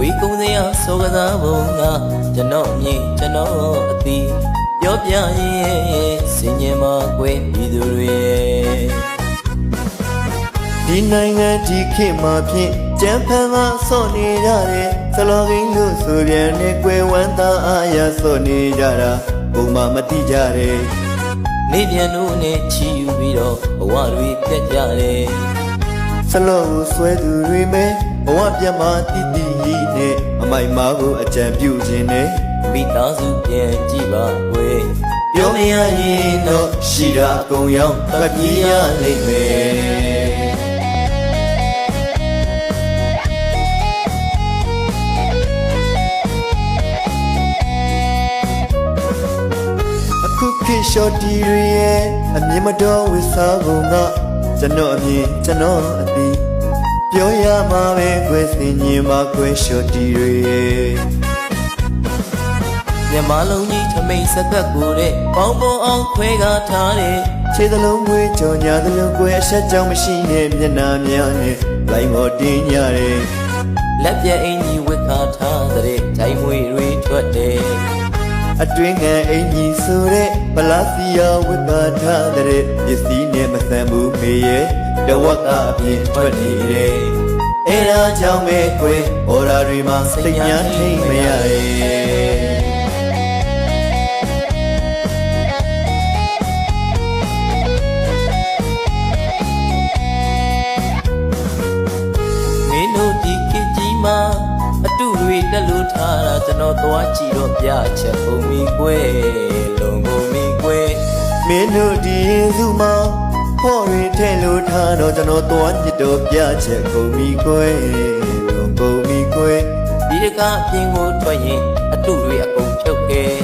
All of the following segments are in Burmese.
ဝီကုန်းစရာစောကစားပုံကကျွန်တော်မြင်ကျွန်တော်အသီးပြောပြရင်စင်ញင်မှာကွယ်ပြည်သူတွေဒီနိုင်ငံဒီခေတ်မှာဖြင့်ကြံဖန်မှာဆော့နေကြတယ်စလောကင်းလို့ဆိုပြန်နဲ့ကွယ်ဝမ်းသာအားရဆော့နေကြတာဘုံမှာမတိကြတယ်နေပြန်တို့နဲ့ချီယူပြီးတော့ဘဝတွေပြတ်ကြတယ်စလောကိုဆွဲသူတွေမဲဘဝပြတ်မှာတိတိကြီးနဲ့အမိုက်မားကိုအကြံပြုခြင်းနဲ့မိသားစုပြန်ကြည့်ပါကွယ်ပြောမရရင်တော့ရှိတာအကုန်ရောက်တပြေးရလိမ့်မယ်အခုခေတ်ရှော့တီတွေရဲ့အမြင်မတော်ဝစ်စားကုန်ကကျွန်တော်အမြင်ကျွန်တော်အသီးပြောရမှာပဲကွယ်စင်ញင်မှာကွယ်ရှော့တီတွေရဲ့မြန်မာလုံးကြီးထမိန်စသက်ကိုတဲ့ပေါင်းပေါ်အောင်ခွဲကားထားတဲ့ခြေသလုံးမွေးကြော်ညာသလုံးကွယ်အဆက်ကြောင့်မရှိနဲ့မျက်နှာများနဲ့လိုက်မော်တင်းညတဲ့လက်ပြအင်ကြီးဝတ်ခါထားတဲ့ဂျိုင်းမွေတွေထွက်တယ်အတွင်းငယ်အင်ကြီးဆိုတဲ့ပလာစီယာဝတ်ပါထားတဲ့ပစ္စည်းနဲ့မဆန်ဘူးမေရဲ့တဝက်ကအပြင်ထွက်နေတယ်အဲဒါကြောင့်ပဲကွယ်ဘော်ဒါတွေမှာစိတ်ညာထိတ်မရရဲ့အတူတွေတက်လို့ထားတာကျွန်တော်သွားကြည့်တော့ပြချက်ပုံမီကွယ်လုံကုန်မီကွယ်မင်းတို့ဒီစုမှာဖော်ရထဲလို့ထားတော့ကျွန်တော်သွားကြည့်တော့ပြချက်ပုံမီကွယ်လုံကုန်မီကွယ်ဒီတကားအပြင်ကိုထွက်ရင်အတူတွေအကုန်ဖြုတ်ခဲ့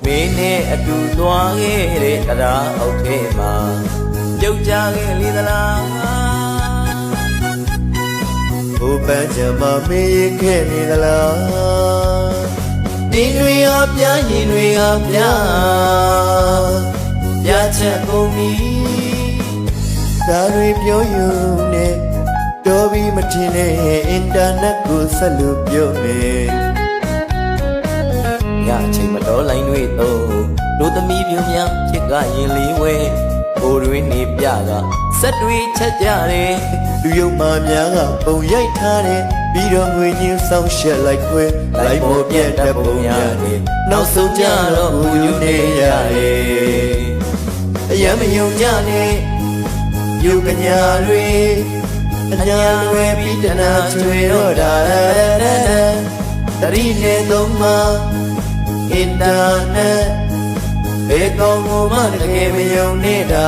မင်းနဲ့အတူသွားခဲ့တဲ့တရားအောက်ထဲမှာပြုတ်ကြခဲ့လေသလားဘုပန်းချမမေးခဲ့နေသလားဒီတွေအားပြရင်တွေအားပြချက်ကုန်ပြီဒါတွေပြောယူနေတော်ပြီးမထင်နဲ့အင်တာနက်ကိုဆက်လို့ပြောမယ်ညအချိန်မတော်လိုင်းတွေတော့တို့သမီးပြိုများချစ်ကရင်လေးဝဲကိုတွေနေပြကဆက်တွေချက်ကြတယ်လူယုံမာများကပုံရိုက်ထားတယ်ပြီးတော့ငွေညင်းဆောင်ရှက်လိုက်ခွဲလိုက်ပေါ်ပြတ်တဲ့ပုံရတယ်နောက်ဆုံးကြတော့ဘူးယူနေရတယ်အယံမယုံကြနဲ့ယူကညာတွေအညာလွယ်ပြီးတနာချွေတော့တာတရီနေသုံးမှာအင်တာနက်ဘေကောင်းကိုမှတကယ်မယုံနေတာ